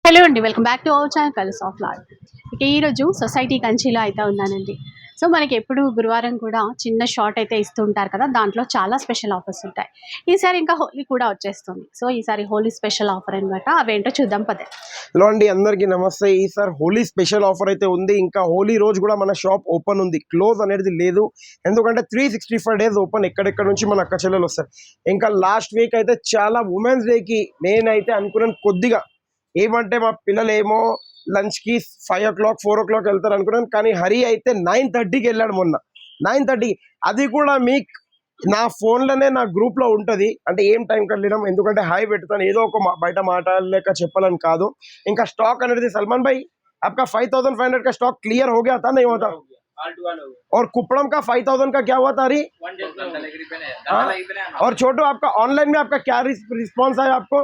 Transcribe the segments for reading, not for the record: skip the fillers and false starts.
Hello అండి, welcome back to our channel colours of lord. ఇక ఈరోజు సొసైటీ కంచిలో అయితే ఉన్నానండి. సో మనకి ఎప్పుడు గురువారం కూడా చిన్న షార్ట్ అయితే ఇస్తూ ఉంటారు కదా, దాంట్లో చాలా స్పెషల్ ఆఫర్స్ ఉంటాయి. ఈసారి ఇంకా హోలీ కూడా వచ్చేస్తుంది. సో ఈసారి హోలీ స్పెషల్ ఆఫర్ అనమాట, అవేంటో చూద్దాం పదే. హలో అండి, అందరికీ నమస్తే. ఈసారి హోలీ స్పెషల్ ఆఫర్ అయితే ఉంది. ఇంకా హోలీ రోజు కూడా మన షాప్ ఓపెన్ ఉంది, క్లోజ్ అనేది లేదు. ఎందుకంటే 365 days ఓపెన్. ఎక్కడెక్కడ నుంచి మన అక్క చెల్లెలు వస్తారు. ఇంకా లాస్ట్ వీక్ అయితే చాలా ఉమెన్స్ డేకి నేనైతే అనుకున్నాను కొద్దిగా ఏమంటే మా పిల్లలు ఏమో లంచ్కి 5 o'clock 4 o'clock వెళ్తారు అనుకున్నాను. కానీ హరి అయితే 9:30కి వెళ్ళాడు మొన్న. 9:30 అది కూడా మీకు నా ఫోన్లోనే నా గ్రూప్లో ఉంటుంది. అంటే ఏం టైంకి వెళ్ళడం, ఎందుకంటే హాయ్ పెడతాను, ఏదో ఒక బయట మాట్లాడలేక చెప్పాలని కాదు. ఇంకా స్టాక్ అనేది సల్మాన్ భాయ్ आपका 5,500 का स्टॉक क्लियर हो गया था नहीं होता? और कुपड़म का 5,000 का क्या हुआ था अरे? और छोटू आपका ऑनलाइन में आपका क्या रिस्पॉन्स है आपको?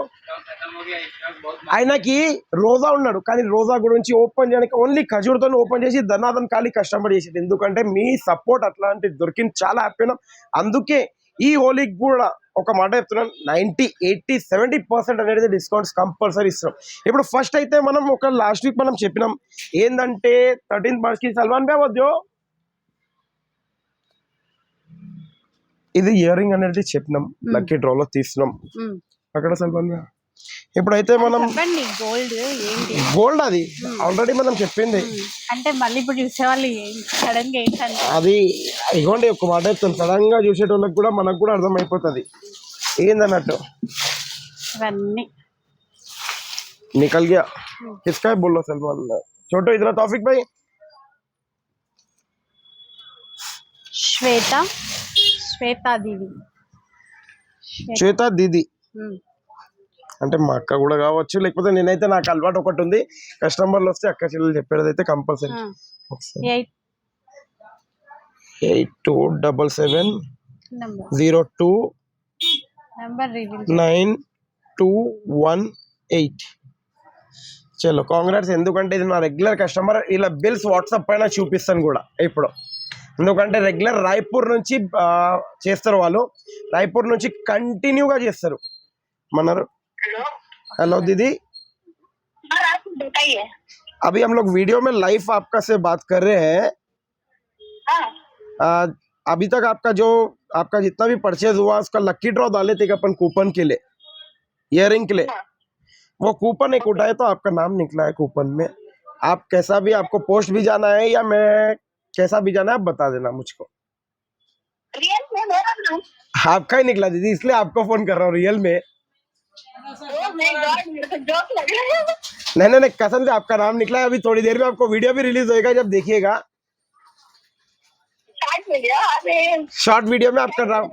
ఆయనకి రోజా ఉన్నాడు, కానీ రోజా గురించి ఓపెన్ చేయడానికి ఓన్లీ ఖజూర్తో ఓపెన్ చేసి ధనాదన్ ఖాళీ కస్టమర్ చేసేది. ఎందుకంటే మీ సపోర్ట్ అట్లాంటి దొరికింది, చాలా హ్యాపీ ఉన్నాం. అందుకే ఈ హోలీకి కూడా ఒక మాట చెప్తున్నాను, 90, 80, 70% అనేది డిస్కౌంట్స్ కంపల్సరీ ఇస్తున్నాం. ఇప్పుడు ఫస్ట్ అయితే మనం ఒక లాస్ట్ వీక్ మనం చెప్పినాం ఏంటంటే 13th March కి సల్మాన్ భాయ్ వద్దు ఇది ఇయర్ రింగ్ అనేది చెప్పినాం, లక్కీ డ్రాలో తీస్తున్నాం అక్కడ సల్మాన్ భాయ్. ఇప్పుడైతే మనం గోల్డ్ అది ఆల్రెడీ మనం చెప్పింది. అంటే మళ్ళీ ఇప్పుడు చూసేవాళ్ళు సడన్ గా ఏంటంటే అది ఇగోండి, ఒక మాట చెప్తాను, సడన్ గా చూసేటోళ్ళకి కూడా మనకు కూడా అర్థమైపోతుంది ఏందన్నట్టు. ఇవన్నీ निकल गया किसका है बोलो सलमान छोटो इधर तौफिक भाई శ్వేత దీది అంటే మా అక్క కూడా కావచ్చు, లేకపోతే నేనైతే నాకు అలవాటు ఒకటి ఉంది, కస్టమర్లు వస్తే అక్క చెల్లెలు చెప్పేది అయితే కంపల్సరీ. 8277029218. చలో కాంగ్రాట్స్. ఎందుకంటే ఇది నా రెగ్యులర్ కస్టమర్. ఇలా బిల్స్ వాట్సాప్ పైన చూపిస్తాను కూడా ఇప్పుడు, ఎందుకంటే రెగ్యులర్ రాయ్పూర్ నుంచి చేస్తారు వాళ్ళు, రాయ్పూర్ నుంచి కంటిన్యూగా చేస్తారు मनारो. हेलो दीदी, अभी हम लोग वीडियो में लाइव आपका से बात कर रहे हैं. अभी तक आपका जितना भी परचेज हुआ उसका लकी ड्रॉ डाले थे अपन कूपन के लिए, इयरिंग के लिए. वो कूपन एक उठाए तो आपका नाम निकला है कूपन में. आप कैसा भी, आपको पोस्ट भी जाना है या मैं कैसा भी जाना है आप बता देना मुझको. रियल में मेरा नाम आपका ही निकला दीदी, इसलिए आपको फोन कर रहा हूँ. रियल में नहीं कसम से आपका नाम निकला है. अभी थोड़ी देर में आपको वीडियो भी रिलीज होएगा, जब देखिएगा शॉर्ट वीडियो में आपका नाम,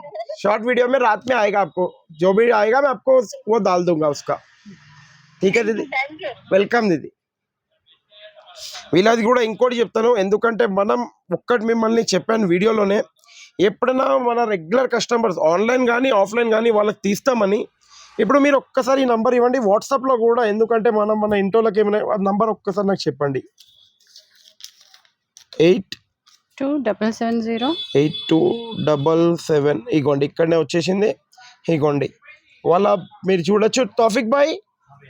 शॉर्ट वीडियो में रात में आएगा. आपको जो भी आएगा मैं आपको वो डाल दूंगा उसका. ठीक है दीदी, వెల్కమ్ दीदी. వీళ్ళది కూడా ఇంకోటి చెప్తాను, ఎందుకంటే మనం ఒక్కటి మిమ్మల్ని చెప్పాను వీడియోలోనే, ఎప్పుడైనా మన రెగ్యులర్ కస్టమర్స్ ఆన్లైన్ కానీ ఆఫ్లైన్ కానీ వాళ్ళకి తీస్తామని. ఇప్పుడు మీరు ఒక్కసారి ఈ నంబర్ ఇవ్వండి వాట్సాప్లో కూడా, ఎందుకంటే మన ఇంటోళ్ళకి ఏమైనా నంబర్ ఒక్కసారి నాకు చెప్పండి. 8277 ఇగోండి, ఇక్కడనే వచ్చేసింది. ఇగోండి వాళ్ళ మీరు చూడొచ్చు. తౌఫిక్ భాయ్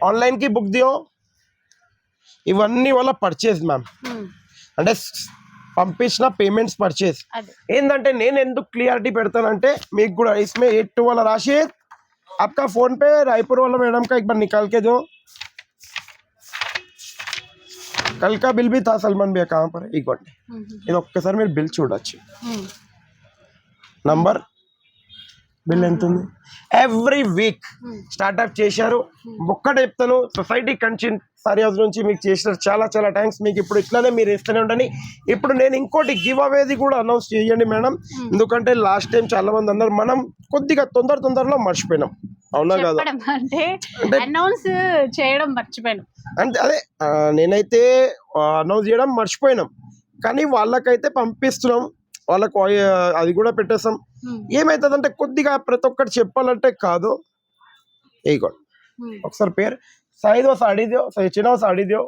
ఆన్లైన్కి బుక్ దియో. ఇవన్నీ వాళ్ళ పర్చేజ్ మ్యామ్, అంటే పంపించిన పేమెంట్స్ పర్చేజ్. ఏంటంటే నేను ఎందుకు క్లియారిటీ పెడతానంటే మీకు కూడా, इसमें 82 वाला राशि आपका फोन पे रायपुर वाला मैडम का एक बार निकाल के दो. कल का बिल भी था सलमान भैया, कहाँ पर एक बार ఇది ఒక్కసారి మీరు బిల్ చూడొచ్చు. నంబర్ బిల్ ఎంత ఉంది. ఎవ్రీ వీక్ స్టార్ట్అప్ చేశారు. ఒక్కటే చెప్తాను, సొసైటీ కంచి సారీ హౌస్ నుంచి మీకు చేసిన చాలా చాలా థ్యాంక్స్. మీకు ఇప్పుడు ఇట్లానే మీరు ఇస్తూనే ఉండండి. ఇప్పుడు నేను ఇంకోటి గివ్ అవేది కూడా అనౌన్స్ చేయండి మేడం, ఎందుకంటే లాస్ట్ టైం చాలా మంది అన్నారు, మనం కొద్దిగా తొందరలో మర్చిపోయినాం. అవునా కాదు అంటే అనౌన్స్ చేయడం మర్చిపోయాను. అంటే అదే నేనైతే అనౌన్స్ చేయడం మర్చిపోయినాం, కానీ వాళ్ళకైతే పంపిస్తున్నాం, వాళ్ళకు అది కూడా పెట్టేస్తాం. ఏమవుతుందంటే కొద్దిగా ప్రతి ఒక్కటి చెప్పాలంటే కాదు. ఇగో ఒకసారి పేరు సాయిదో సాడీ దో, సచినో సాడీ దో.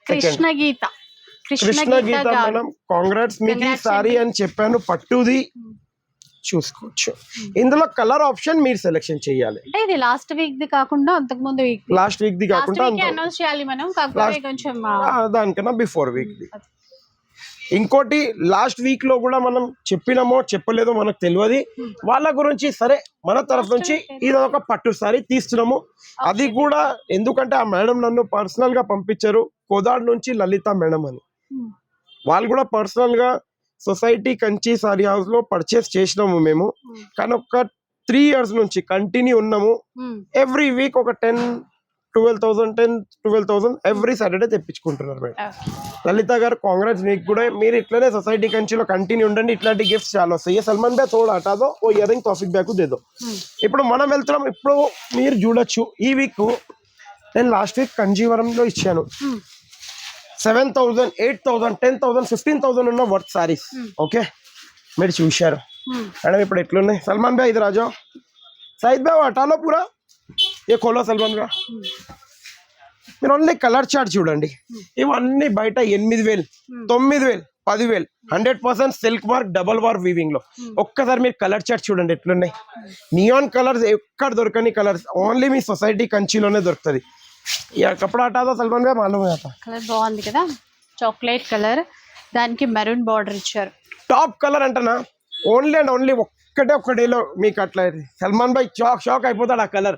కృష్ణ గీత మేడం కాంగ్రాట్స్. మీకు ఈ సారీ అని చెప్పాను, పట్టుది చూసుకోవచ్చు. ఇందులో కలర్ ఆప్షన్ మీరు సెలెక్షన్ చేయాలి. అంటే ఇది లాస్ట్ వీక్ ది కాకుండా అంతకు ముందు వీక్ లాస్ట్ వీక్ ది కాకుండా అనౌన్స్ చేయాలి మనం, కాకపోతే కొంచెం దానికన్నా బిఫోర్ వీక్ ది. ఇంకోటి లాస్ట్ వీక్ లో కూడా మనం చెప్పినామో చెప్పలేదో మనకు తెలియదు. వాళ్ళ గురించి సరే మన తరఫు నుంచి ఇది ఒక పట్టు సారీ తీస్తున్నాము. అది కూడా ఎందుకంటే ఆ మేడం నన్ను పర్సనల్ గా పంపించారు, కోదాడ్ నుంచి లలిత మేడం అని. వాళ్ళు కూడా పర్సనల్ గా సొసైటీ కంచి సారీ హౌస్ లో పర్చేస్ చేసినాము మేము. కానీ ఒక 3 years నుంచి కంటిన్యూ ఉన్నాము. ఎవ్రీ వీక్ ఒక 10,000 ఎవ్రీ సాటర్డే తెప్పించుకుంటున్నారు మేడం. లలిత గారు కాంగ్రెస్ మీకు కూడా. మీరు ఇట్లనే సొసైటీ కంచిలో కంటిన్యూ ఉండండి, ఇట్లాంటి గిఫ్ట్స్ చాలా వస్తాయి. సల్మాన్ భాయ్ తోడు హటాదో ఓ ఇయర్ రింగ్ తౌఫిక్ బ్యాక్ దేదో. ఇప్పుడు మనం వెళ్తున్నాం. ఇప్పుడు మీరు చూడొచ్చు ఈ వీక్ నేను లాస్ట్ వీక్ కంజీవరంలో ఇచ్చాను 7,000, 8,000, 10,000, 15,000 ఉన్న వర్త్ సారీస్. ఓకే మీరు చూశారు మేడం. ఇప్పుడు ఎట్లున్నాయి సల్మాన్ భాయ్ ఇది రాజా సైద్ భాయ్ హటాలో పూరా ఏ ఖోలో సల్మాన్ భాయ్. మీరు ఓన్లీ కలర్ చార్ట్ చూడండి. ఇవన్నీ బయట 8,000, 9,000, 10,000 100% silk mark double war weaving లో. ఒక్కసారి మీరు కలర్ చార్ట్ చూడండి ఎట్లున్నాయి. నియాన్ కలర్స్ ఎక్కడ దొరకని కలర్స్ ఓన్లీ మీ సొసైటీ కంచిలోనే దొరుకుతుంది. కపడా హటాదో సల్మాన్ భాయ్ మాలూమ్ కలర్ బాగుంది కదా, చాక్లెట్ కలర్, దానికి మెరూన్ బార్డర్ ఇచ్చారు. టాప్ కలర్ అంటనా ఓన్లీ అండ్ ఓన్లీ ఒక్క డేలో మీకు అట్లా సల్మాన్ భాయ్ షాక్ అయిపోతాడు. ఆ కలర్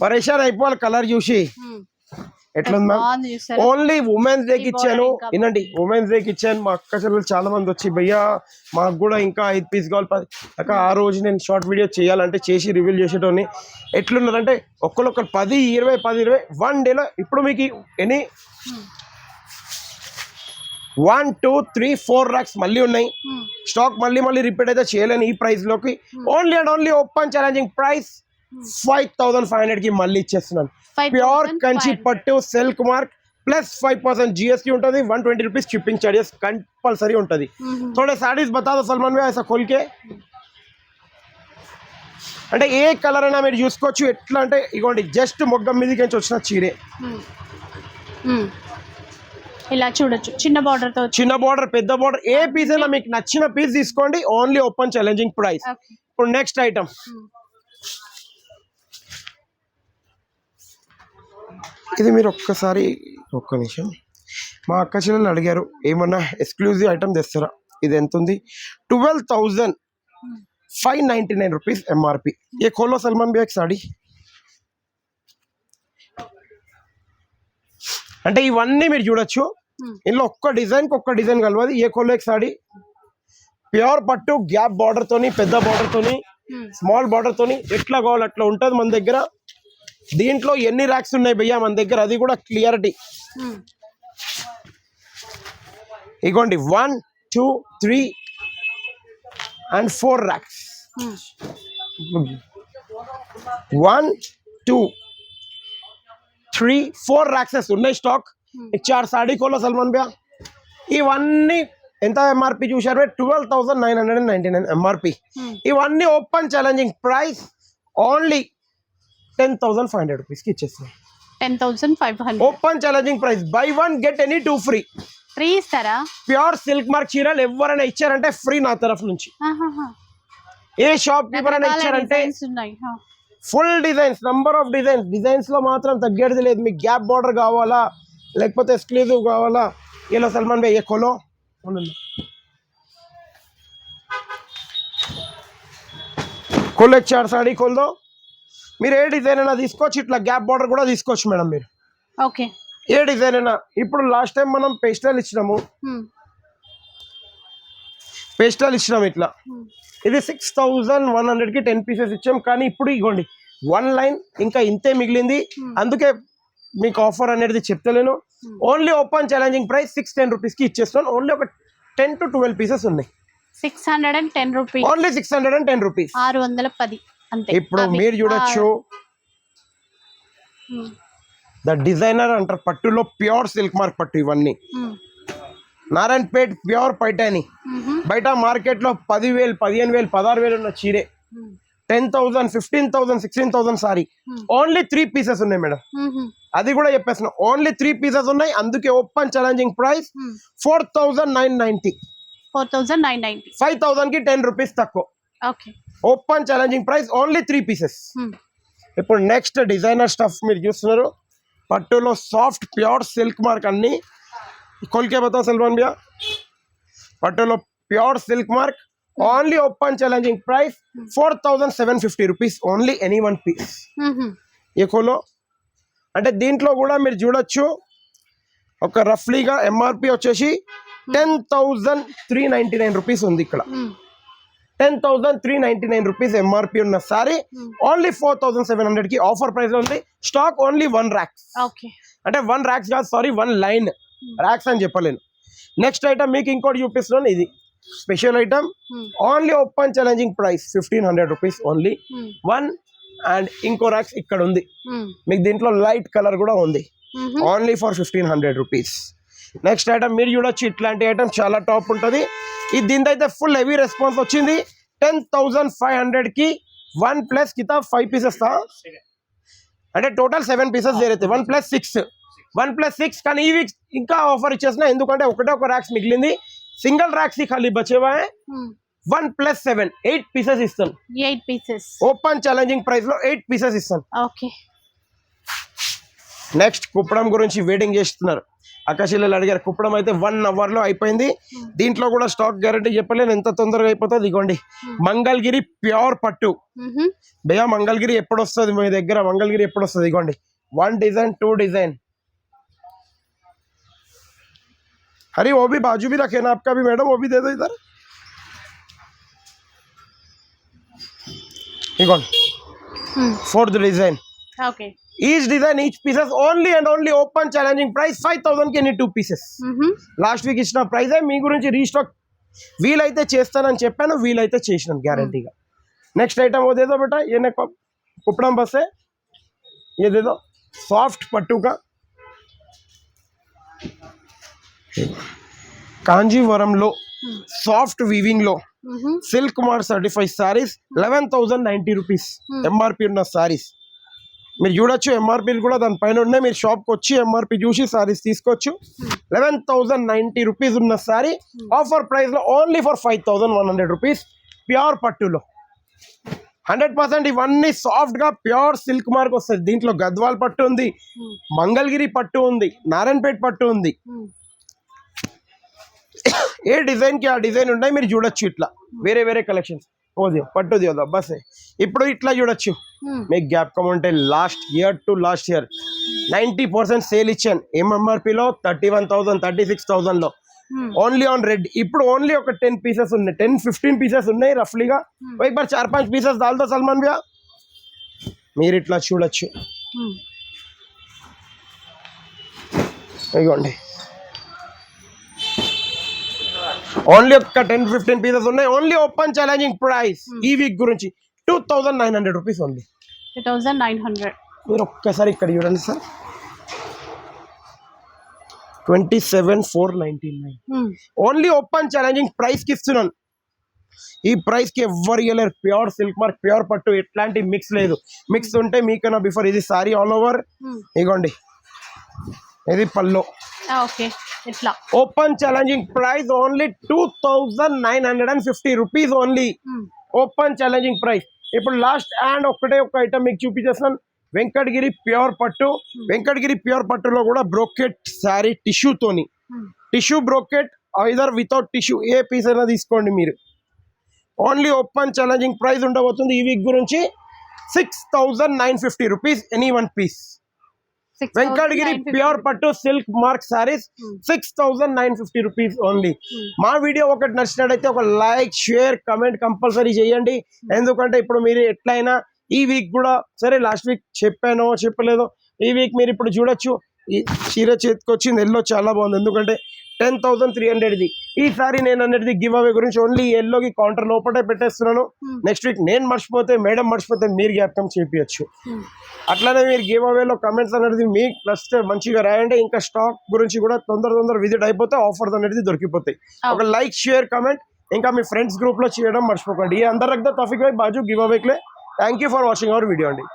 పరేషాన్ అయిపోవాలి కలర్ చూసి. ఎట్లుంది మ్యామ్? ఓన్లీ ఉమెన్స్ డేకి ఇచ్చాను. వినండి, ఉమెన్స్ డేకి ఇచ్చాను. మా అక్క చెల్లెలు చాలా మంది వచ్చి భయ్యా మాకు కూడా ఇంకా 5 పీస్ కావాలి 10. అక్క ఆ రోజు నేను షార్ట్ వీడియో చేయాలంటే చేసి రివీల్ చేసేటోని. ఎట్లున్నారంటే ఒక్కరొక్కరు 10, 20 1 డేలో. ఇప్పుడు మీకు ఎనీ 1, 2, 3, 4 racks మళ్ళీ ఉన్నాయి. స్టాక్ మళ్ళీ రిపీట్ అయితే చేయలేను ఈ ప్రైస్ లోకి. Only and only open challenging price 5,500 కి మళ్ళీ ఇచ్చేస్తున్నాను. ప్యూర్ కంచి పట్టు సిల్క్ మార్క్ ప్లస్ 5% GST ఉంటుంది. 120 rupees షిప్పింగ్ చార్జెస్ కంపల్సరీ ఉంటుంది. थोड़े साड़ीज बता दो सलमान भाई ऐसा खोल के. అంటే ఏ కలర్ అయినా మీరు చూసుకోవచ్చు. ఎట్లా అంటే ఇగోండి జస్ట్ మొగ్గం మీదకి నుంచి వచ్చిన చీరే ఇలా చూడొచ్చు. చిన్న బార్డర్ తో, చిన్న బార్డర్, పెద్ద బార్డర్, ఏ పీస్ అయినా మీకు నచ్చిన పీస్ తీసుకోండి. Only open challenging price. ఇప్పుడు నెక్స్ట్ ఐటమ్ ఇది. మీరు ఒక్కసారి ఒక్క నిమిషం, మా అక్క చెల్లెలు అడిగారు ఏమన్నా ఎక్స్క్లూజివ్ ఐటమ్ తెస్తారా. ఇది ఎంత ఉంది? 12,599 rupees MRP. ఏ ఖోలో సల్మాన్ భాయ్ సాడీ. అంటే ఇవన్నీ మీరు చూడొచ్చు. ఇందులో ఒక్క డిజైన్ కలవదు. ఏ ఖోలో సాడీ ప్యూర్ పట్టు గ్యాప్ బార్డర్ తోని, పెద్ద బార్డర్ తోని, స్మాల్ బార్డర్ తోని ఎట్లా కావాలి అట్లా ఉంటుంది మన దగ్గర. దీంట్లో ఎన్ని ర్యాక్స్ ఉన్నాయి భయ్యా మన దగ్గర, అది కూడా క్లియరిటీ. ఇగోండి 1, 2, 3 and 4 racks. 1, 2, 3, 4 racks ఉన్నాయి స్టాక్. 4 సాడీ కోలో సల్మాన్ భయ్యా. ఇవన్నీ ఎంత ఎంఆర్పి చూసారు? 12,999 ఎంఆర్పి. ఇవన్నీ open challenging price only 10,500 rupees కి ఇచ్చేస్తాం. 10,500 open challenging price. By 1 get any 2 free. Free ఇస్తారా? ప్యూర్ సిల్క్ మార్క్ చీరలు ఎవరైనా ఇచ్చారంటే ఫ్రీ నా తరఫు నుంచి. ఏ షాప్ కీపర్ అయినా ఇచ్చారంటే full designs, number of designs లో మాత్రం తగ్గేది లేదు. మీకు గ్యాప్ బార్డర్ కావాలా లేకపోతే ఎక్స్క్లూజివ్ కావాలా. ఏలో సల్మాన్ భాయ్ ఏ ఖోలో ఖోలో 4 సాడీ ఖోల్ దో. మీరు ఏ డిజైన్ అయినా తీసుకోవచ్చు. ఇట్లా గ్యాప్ బార్డర్ కూడా తీసుకోవచ్చు మేడం మీరు. ఓకే, ఏ డిజైన్ అయినా. ఇప్పుడు లాస్ట్ టైం మనం పేస్టల్ ఇచ్చినాము ఇట్లా. ఇది 6,100 కి 10 pieces ఇచ్చాం. కానీ ఇప్పుడు ఇగోండి 1 లైన్ ఇంకా ఇంతే మిగిలింది. అందుకే మీకు ఆఫర్ అనేది చెప్తలేను. Only open challenging price 610 rupees కి ఇచ్చేస్తున్నాను. ఓన్లీ ఒక 10 to 12 pieces ఉన్నాయి. 610 rupees. Only 610 rupees. 610 అంతే. ఇప్పుడు మీరు చూడొచ్చు ద డిజైనర్ అంటారు పట్టులో ప్యూర్ సిల్క్ మార్క్ పట్టు. ఇవన్నీ నారాయణపేట్ ప్యూర్ పైటాని. బయట మార్కెట్ లో 10,000, 15,000, 16,000 ఉన్న చీరే 10,000, 15,000, 16,000 సారీ. ఓన్లీ 3 pieces ఉన్నాయి మేడం. అది కూడా చెప్పేస్తున్నా. ఓన్లీ 3 pieces ఉన్నాయి. అందుకే ఓపెన్ ఛాలెంజింగ్ ప్రైస్ 4,990. 4,990. 5,000 కి 10 rupees తక్కువ. Okay. Open challenging price only 3 pieces. ఇప్పుడు నెక్స్ట్ డిజైనర్ స్టఫ్ మీరు చూస్తున్నారు, పట్టులో సాఫ్ట్ ప్యూర్ సిల్క్ మార్క్ అన్ని खोल బతా సల్మాన్ భయ్యా. పట్టులో pure silk mark only open challenging price 4750 rupees only any one piece. ఏ ఖోలో అంటే దీంట్లో కూడా మీరు చూడొచ్చు ఒక రఫ్లీగా ఎంఆర్పి వచ్చేసి 10,399 రూపీస్ ఉంది. ఇక్కడ 10,399 రూపీస్ ఎంఆర్పి ఉన్న సారీ ఓన్లీ 4,700 కి ఆఫర్ ప్రైస్ ఉంది. Stock only 1 racks. అంటే 1 ర్యాక్స్ కాదు, సారీ 1 లైన్, ర్యాక్స్ అని చెప్పలేను. నెక్స్ట్ ఐటమ్ మీకు ఇంకోటి చూపిస్తున్నాను, ఇది special item only open challenging price 1,500 rupees only 1. And ఇంకో ర్యాక్స్ ఇక్కడ ఉంది మీకు, దీంట్లో లైట్ కలర్ కూడా ఉంది only for 1,500 rupees. Next item మీరు చూడొచ్చు, ఇట్లాంటి ఐటమ్ చాలా టాప్ ఉంటుంది. ఇది దీంతో అయితే ఫుల్ హెవీ రెస్పాన్స్ వచ్చింది. 10,500 కి 1 ప్లస్ కితాబ్ 5 పీసెస్ తా, అంటే టోటల్ 7 పీసెస్ దేరైతే 1 + 6 కానీ ఈ వీక్ ఇంకా ఆఫర్ ఇచ్చేసిన, ఎందుకంటే ఒకటే ఒక ర్యాక్స్ మిగిలింది. సింగిల్ ర్యాక్స్ ही खाली बचे हुए हैं. 1 + 7 8 పీసెస్ ఇస్తాను. 8 పీసెస్ ఓపెన్ ఛాలెంజింగ్ ప్రైస్ లో 8 పీసెస్ ఇస్తాను. ఓకే. నెక్స్ట్ కుప్పడం గురించి వెయిటింగ్ చేస్తున్నారు, అకాశీలు అడిగారు. కుప్పడం అయితే 1 అవర్ లో అయిపోయింది. దీంట్లో కూడా స్టాక్ గ్యారంటీ చెప్పలేను ఎంత తొందరగా అయిపోతుంది. ఇగోండి మంగళగిరి ప్యూర్ పట్టు భయ్యా. మంగళగిరి ఎప్పుడు వస్తుంది మీ దగ్గర? మంగళగిరి ఎప్పుడు వస్తుంది? ఇగోండి 1 डिजाइन 2 डिजाइन. अरे वो भी बाजू भी रखे ना आपका भी मैडम, वो भी दे दो इधर. Fourth design. Okay. Each design, each pieces only and only open challenging price 5,000 के 2 pieces. లాస్ట్ వీక్ ఇచ్చిన ప్రైస్ మీ గురించి రీస్టాక్ వీలైతే చేస్తానని చెప్పాను, వీలైతే చేసినాను గ్యారంటీగా. నెక్స్ట్ ఐటమ్ वो दे दो बेटा, ये ने कुपड़म बस है, ये दे दो सॉफ्ट पट्टू का కాంజీవరంలో సాఫ్ట్ వీవింగ్ లో silk mark certified saris 11,090 rupees MRP ఉన్న సారీస్ మీరు చూడొచ్చు. ఎంఆర్పి కూడా దానిపైన ఉన్నాయి, మీరు షాప్కి వచ్చి ఎంఆర్పి చూసి సారీస్ తీసుకోవచ్చు. 11,090 రూపీస్ ఉన్న సారీ ఆఫర్ ప్రైస్ లో ఓన్లీ ఫర్ 5,100 రూపీస్ ప్యూర్ పట్టులో. 100% ఇవన్నీ సాఫ్ట్ గా ప్యూర్ సిల్క్ మార్క్ వస్తుంది. దీంట్లో గద్వాల్ పట్టు ఉంది, మంగళగిరి పట్టు ఉంది, నారాయణపేట పట్టు ఉంది. ఏ డిజైన్ కి ఆ డిజైన్ ఉన్నాయి, మీరు చూడొచ్చు. ఇట్లా వేరే వేరే కలెక్షన్స్ ఓది పట్టు దియోదా బస్. ఇప్పుడు ఇట్లా చూడొచ్చు. మీకు గ్యాప్ కమ్ముంటే last year to last year 90% sale ఇచ్చాను. ఎంఆర్పిలో 31,000 36,000 లో ఓన్లీ ఆన్ రెడ్. ఇప్పుడు ఓన్లీ ఒక 10 పీసెస్ ఉన్నాయి, 10-15 పీసెస్ ఉన్నాయి రఫ్లీగా. ఒక బార్ 4-5 పీసెస్ దాల్తో సల్మాన్ భయ్యా మీరు ఇట్లా చూడొచ్చు. ఇగోండి ఓన్లీ ఒక 10-15 పీసెస్ ఉన్నాయి. ఓన్లీ ఓపెన్ ఛాలెంజింగ్ ప్రైస్ ఈ వీక్ గురించి 2,900 రూపీస్ ఓన్లీ. 2,900. మీరు ఒక్కసారి ఇక్కడ చూడండి sir, 27,499 only open challenging price కి ఇస్తున్నాను. ఈ ప్రైస్ కి ఎవ్వరు ఇవ్వలేరు. ప్యూర్ సిల్క్ మార్క్ ప్యూర్ పట్టు, ఎట్లాంటి మిక్స్ లేదు. మిక్స్ ఉంటే మీకన్నా బిఫోర్. ఇది సారీ ఆల్ ఓవర్. ఇగోండి ఇది పల్లో. ఓకే. ఇట్లా open challenging price only 2,950 rupees only open challenging price. ఇప్పుడు లాస్ట్ అండ్ ఒకటే ఒక ఐటమ్ మీకు చూపించేస్తాను, వెంకటగిరి ప్యూర్ పట్టు. వెంకటగిరి ప్యూర్ పట్టులో కూడా బ్రోకెట్ శారీ టిష్యూతోని, tissue brocade either without tissue ఏ పీస్ అయినా తీసుకోండి మీరు. ఓన్లీ ఓపెన్ ఛాలెంజింగ్ ప్రైస్ ఉండబోతుంది ఈ వీక్ గురించి 6,950 rupees any one piece. Venkatagiri pure పట్టు silk mark saris 6,950 rupees only. మా వీడియో ఒకటి నచ్చినట్టయితే ఒక లైక్ షేర్ కమెంట్ కంపల్సరీ చేయండి. ఎందుకంటే ఇప్పుడు మీరు ఎట్లయినా ఈ వీక్ కూడా సరే, లాస్ట్ వీక్ చెప్పానో చెప్పలేదో, ఈ వీక్ మీరు ఇప్పుడు చూడొచ్చు. ఈ చీర చేతికి వచ్చింది ఎల్లో, చాలా బాగుంది. ఎందుకంటే 10,300ది. ఈసారి నేను అన్నది గివ్ అవే గురించి ఓన్లీ ఎల్లోకి కౌంటర్ లోపలే పెట్టేస్తున్నాను. నెక్స్ట్ వీక్ నేను మర్చిపోతే, మేడం మర్చిపోతే మీరు జ్ఞాపకం చేయించచ్చు. అట్లానే మీరు గివ్ అవేలో కమెంట్స్ అనేది మీకు నచ్చితే మంచిగా రాయండి. ఇంకా స్టాక్ గురించి కూడా తొందర విజిట్ అయిపోతే ఆఫర్స్ అనేది దొరికిపోతాయి. ఒక లైక్ షేర్ కమెంట్ ఇంకా మీ ఫ్రెండ్స్ గ్రూప్ లో చేయడం మర్చిపోకండి. ये अंदर रख दो तौफीक भाई बाजू गिव अवे के लिए. Thank you for watching our video अंडी.